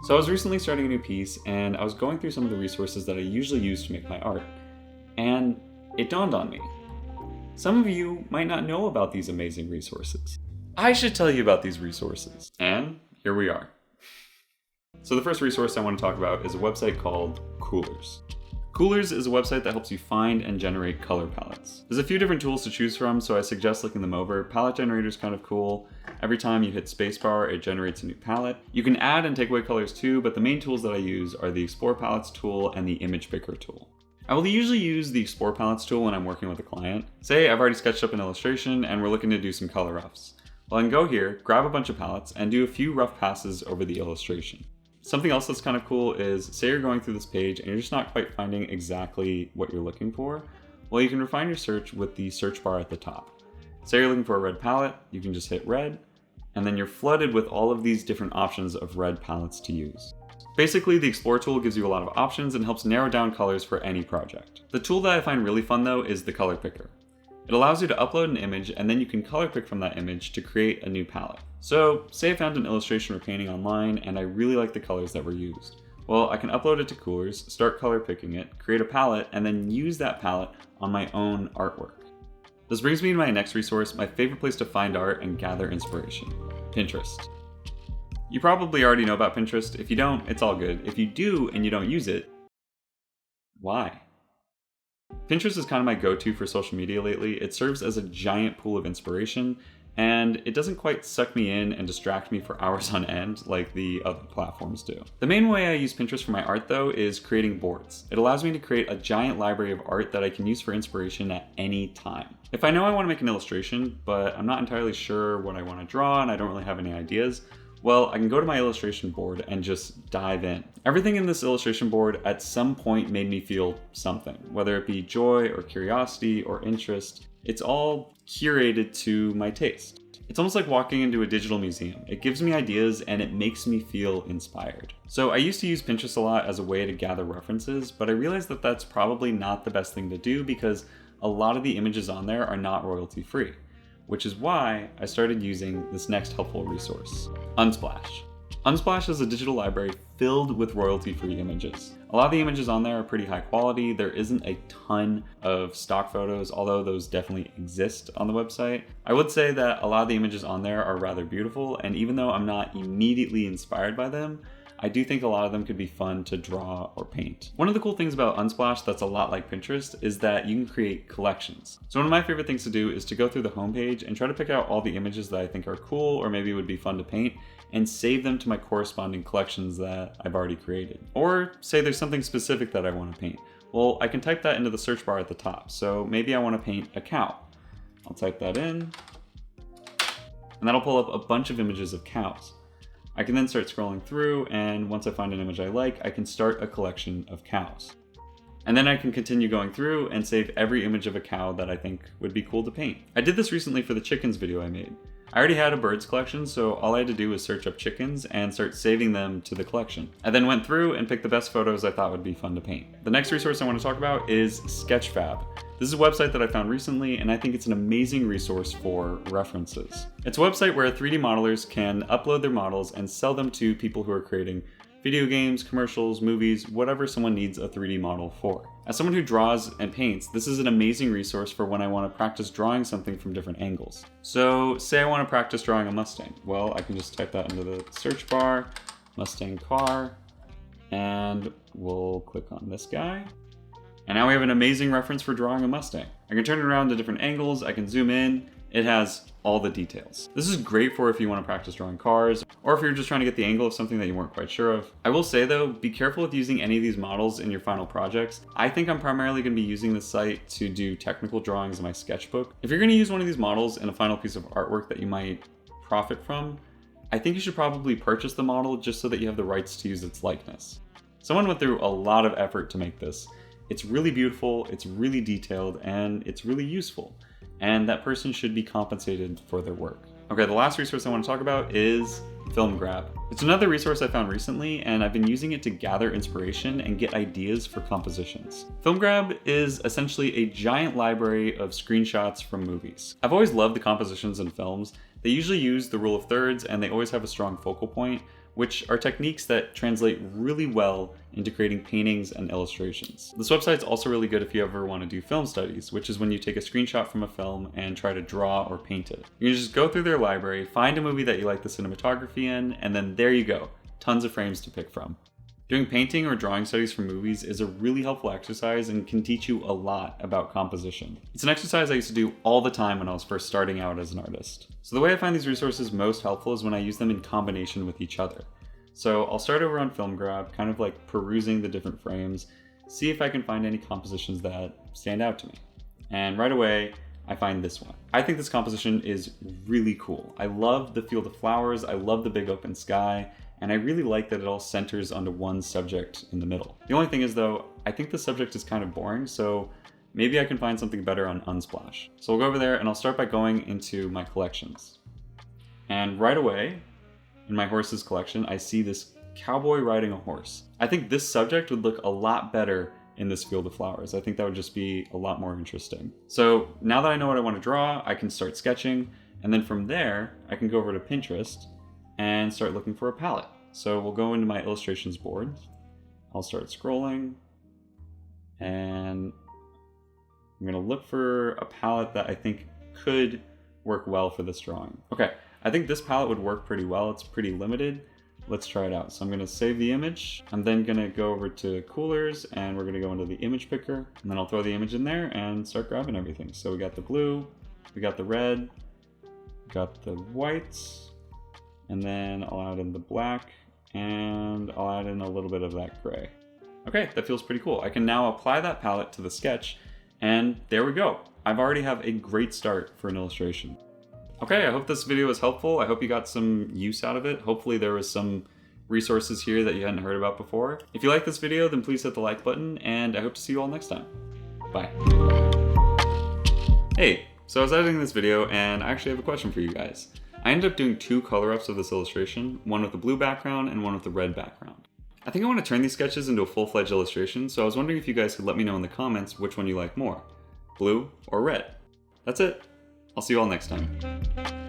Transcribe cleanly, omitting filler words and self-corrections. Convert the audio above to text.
So I was recently starting a new piece and I was going through some of the resources that I usually use to make my art. And it dawned on me. Some of you might not know about these amazing resources. I should tell you about these resources. And here we are. So the first resource I want to talk about is a website called Coolors. Coolors is a website that helps you find and generate color palettes. There's a few different tools to choose from, so I suggest looking them over. Palette generator is kind of cool. Every time you hit spacebar, it generates a new palette. You can add and take away colors too, but the main tools that I use are the Explore Palettes tool and the Image Picker tool. I will usually use the Explore Palettes tool when I'm working with a client. Say I've already sketched up an illustration and we're looking to do some color roughs. Well, I can go here, grab a bunch of palettes, and do a few rough passes over the illustration. Something else that's kind of cool is, say you're going through this page and you're just not quite finding exactly what you're looking for. Well, you can refine your search with the search bar at the top. Say you're looking for a red palette, you can just hit red, and then you're flooded with all of these different options of red palettes to use. Basically, the Explore tool gives you a lot of options and helps narrow down colors for any project. The tool that I find really fun though is the color picker. It allows you to upload an image and then you can color pick from that image to create a new palette. So say I found an illustration or painting online and I really like the colors that were used. Well, I can upload it to Coolors, start color picking it, create a palette, and then use that palette on my own artwork. This brings me to my next resource, my favorite place to find art and gather inspiration, Pinterest. You probably already know about Pinterest. If you don't, it's all good. If you do and you don't use it, why? Pinterest is kind of my go-to for social media lately. It serves as a giant pool of inspiration, and it doesn't quite suck me in and distract me for hours on end like the other platforms do. The main way I use Pinterest for my art though is creating boards. It allows me to create a giant library of art that I can use for inspiration at any time. If I know I want to make an illustration, but I'm not entirely sure what I want to draw and I don't really have any ideas, well, I can go to my illustration board and just dive in. Everything in this illustration board at some point made me feel something, whether it be joy or curiosity or interest. It's all curated to my taste. It's almost like walking into a digital museum. It gives me ideas and it makes me feel inspired. So I used to use Pinterest a lot as a way to gather references, but I realized that that's probably not the best thing to do because a lot of the images on there are not royalty free. Which is why I started using this next helpful resource, Unsplash. Unsplash is a digital library filled with royalty-free images. A lot of the images on there are pretty high quality. There isn't a ton of stock photos, although those definitely exist on the website. I would say that a lot of the images on there are rather beautiful, and even though I'm not immediately inspired by them, I do think a lot of them could be fun to draw or paint. One of the cool things about Unsplash that's a lot like Pinterest is that you can create collections. So one of my favorite things to do is to go through the homepage and try to pick out all the images that I think are cool or maybe would be fun to paint and save them to my corresponding collections that I've already created. Or say there's something specific that I want to paint. Well, I can type that into the search bar at the top. So maybe I want to paint a cow. I'll type that in and that'll pull up a bunch of images of cows. I can then start scrolling through, and once I find an image I like, I can start a collection of cows. And then I can continue going through and save every image of a cow that I think would be cool to paint. I did this recently for the chickens video I made. I already had a birds collection, so all I had to do was search up chickens and start saving them to the collection. I then went through and picked the best photos I thought would be fun to paint. The next resource I want to talk about is Sketchfab. This is a website that I found recently, and I think it's an amazing resource for references. It's a website where 3D modelers can upload their models and sell them to people who are creating video games, commercials, movies, whatever someone needs a 3D model for. As someone who draws and paints, this is an amazing resource for when I want to practice drawing something from different angles. So say I want to practice drawing a Mustang. Well, I can just type that into the search bar, Mustang car, and we'll click on this guy. And now we have an amazing reference for drawing a Mustang. I can turn it around to different angles, I can zoom in, it has all the details. This is great for if you want to practice drawing cars, or if you're just trying to get the angle of something that you weren't quite sure of. I will say though, be careful with using any of these models in your final projects. I think I'm primarily going to be using this site to do technical drawings in my sketchbook. If you're going to use one of these models in a final piece of artwork that you might profit from, I think you should probably purchase the model just so that you have the rights to use its likeness. Someone went through a lot of effort to make this. It's really beautiful, it's really detailed, and it's really useful. And that person should be compensated for their work. Okay, the last resource I want to talk about is Filmgrab. It's another resource I found recently, and I've been using it to gather inspiration and get ideas for compositions. Filmgrab is essentially a giant library of screenshots from movies. I've always loved the compositions in films. They usually use the rule of thirds, and they always have a strong focal point, which are techniques that translate really well into creating paintings and illustrations. This website's also really good if you ever want to do film studies, which is when you take a screenshot from a film and try to draw or paint it. You can just go through their library, find a movie that you like the cinematography in, and then there you go, tons of frames to pick from. Doing painting or drawing studies for movies is a really helpful exercise and can teach you a lot about composition. It's an exercise I used to do all the time when I was first starting out as an artist. So the way I find these resources most helpful is when I use them in combination with each other. So I'll start over on Filmgrab, kind of like perusing the different frames, see if I can find any compositions that stand out to me. And right away, I find this one. I think this composition is really cool. I love the field of flowers, I love the big open sky, and I really like that it all centers onto one subject in the middle. The only thing is though, I think the subject is kind of boring, so maybe I can find something better on Unsplash. So we'll go over there and I'll start by going into my collections. And right away, in my horses collection, I see this cowboy riding a horse. I think this subject would look a lot better in this field of flowers. I think that would just be a lot more interesting. So now that I know what I want to draw, I can start sketching, and then from there, I can go over to Pinterest and start looking for a palette. So we'll go into my illustrations board. I'll start scrolling, and I'm gonna look for a palette that I think could work well for this drawing. Okay, I think this palette would work pretty well. It's pretty limited. Let's try it out. So I'm gonna save the image. I'm then gonna go over to Coolors, and we're gonna go into the image picker, and then I'll throw the image in there and start grabbing everything. So we got the blue, we got the red, we got the whites, and then I'll add in the black, and I'll add in a little bit of that gray. Okay, that feels pretty cool. I can now apply that palette to the sketch, and there we go. I've already have a great start for an illustration. Okay, I hope this video was helpful. I hope you got some use out of it. Hopefully there was some resources here that you hadn't heard about before. If you like this video, then please hit the like button, and I hope to see you all next time. Bye. Hey, so I was editing this video, and I actually have a question for you guys. I ended up doing 2 color-ups of this illustration, one with a blue background and one with a red background. I think I want to turn these sketches into a full-fledged illustration, so I was wondering if you guys could let me know in the comments which one you like more, blue or red. That's it. I'll see you all next time.